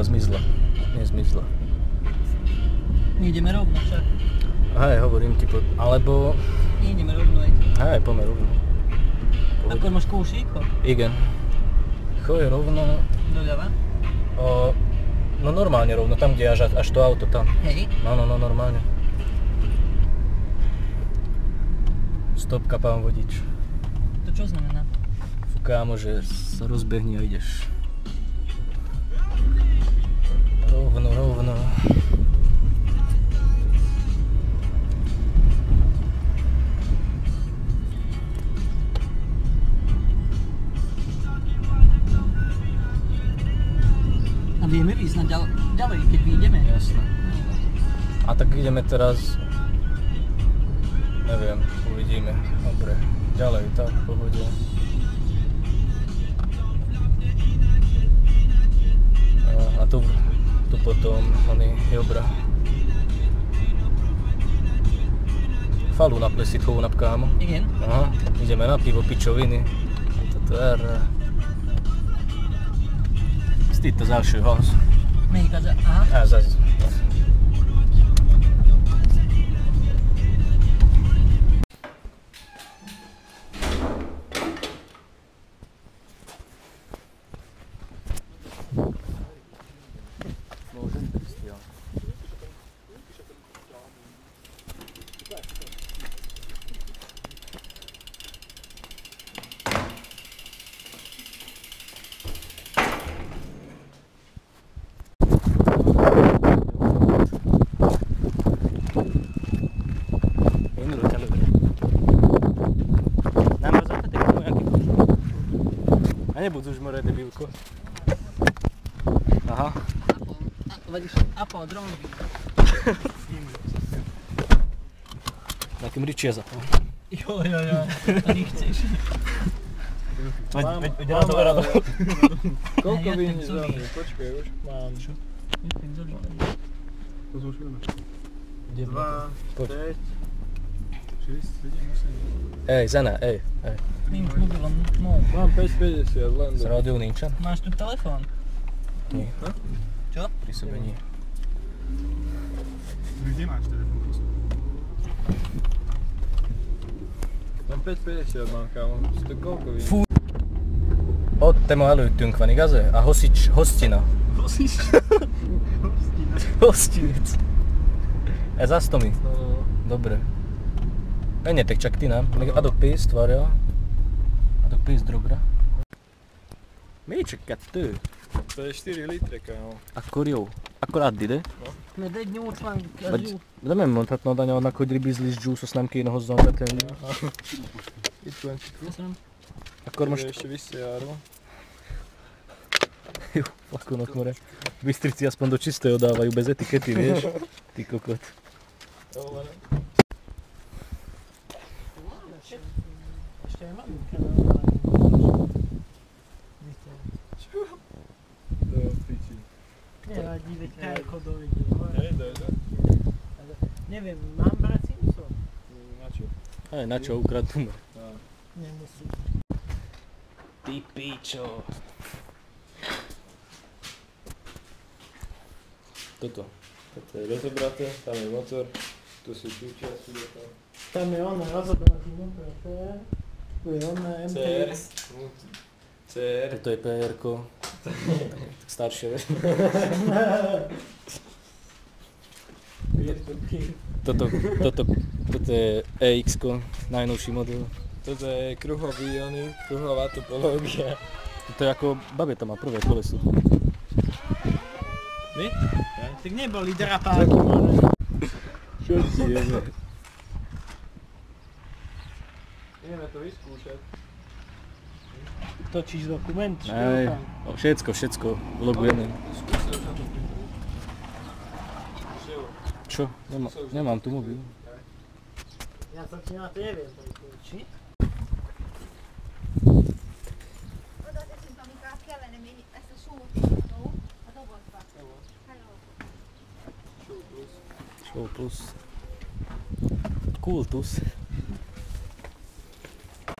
zmizla. Nezmizla. Ideme rovno však. Hej, hovorím ti, alebo... Ideme rovno aj. Hej, poďme rovno. Ako máš kúšíko? Igen. Choj rovno... Doľava? No normálne rovno, tam kde až to auto, tam. Hej. No, normálne. Stopka, pán vodič. To čo znamená? Kámo, že sa rozbehni a ideš. Rovno. A vieme ísť na ďalej, keď vyjdeme? Jasné. A tak ideme teraz... Neviem, uvidíme. Dobre, ďalej, tak, v pohode. A tu potom oný Jobra. Falu na plesitkovú napkámo. Igen. Aha, ideme na pivo, pičoviny. Toto je... Stýt to zálšie hlas. Melyik az? Aha. Ez. Nebudú už more, debilko. Aha. Apple, dron. Takým ričie zapal. Jo. To nechceš. Veď na to rado. Koľko vyhne za mňa? Počkaj, už mám. Čo? To zložíme. 2, 5, 6, 7, 8. Ej, Zena, ej. Mým mobilom, no. Mám 5,50, len Z rádiu Ninčan? Máš tu telefón? Nie. Čo? Pri sebe nie. Kde máš telefón? Mám 5,50 mám, kámo. To koľko vyhne? Fú. Ottemo előttünk van, igaz? A Hostina. Hostinec. Ez azt, Tomi? Dobre. Menjetek csak ti, nem? Még adok pénzt, várjál. Adok pénzt drogra. Miért csak 2? To je 4 litre, kámo. Akkor jó. Akkor add ide. Mert egy 80 Vagy, de nem mondhatnod anyának, hogy ribizlis juice, azt nem kéne hozzá betenni. Itt van csak. Köszönöm. Akkor most... Ešte visszajárva. Jó, flakonok more. V Bystrici aspoň do čistého dávajú, bez etikety, vieš? Ty kokot. Jó van. Ešte aj mám. Do piči. Nevadí, veď kajko dovedie. Dojde. Neviem, mám brať Simpson? Na čo? Aj, na čo ukradnú? Nemusí. Ty pičo. Toto. Toto je rozobraté, tam je motor, tu sú súčiastky do toho. Tam je ono, rozobratý motor, tu je ono, MTX. CR. Toto je PR-ko. Staršie, vieš? Toto je EX-ko, najnovší model. Toto je kruhová topológia. Toto je ako babeta má prvé koleso. My? Tak neboli drapáky. Čo ti jeme? Ideme to vyskúšať. Točíš dokument? Aj, všetko, logujeme. Skúsil sa to pri... Čo? Nemám tu mobil. Ja som ti na to neviem prikúčiť. Oda teszünk, amikor kellene még ezt a sót, no, a dobozba. Hello. Show plus. Kultus.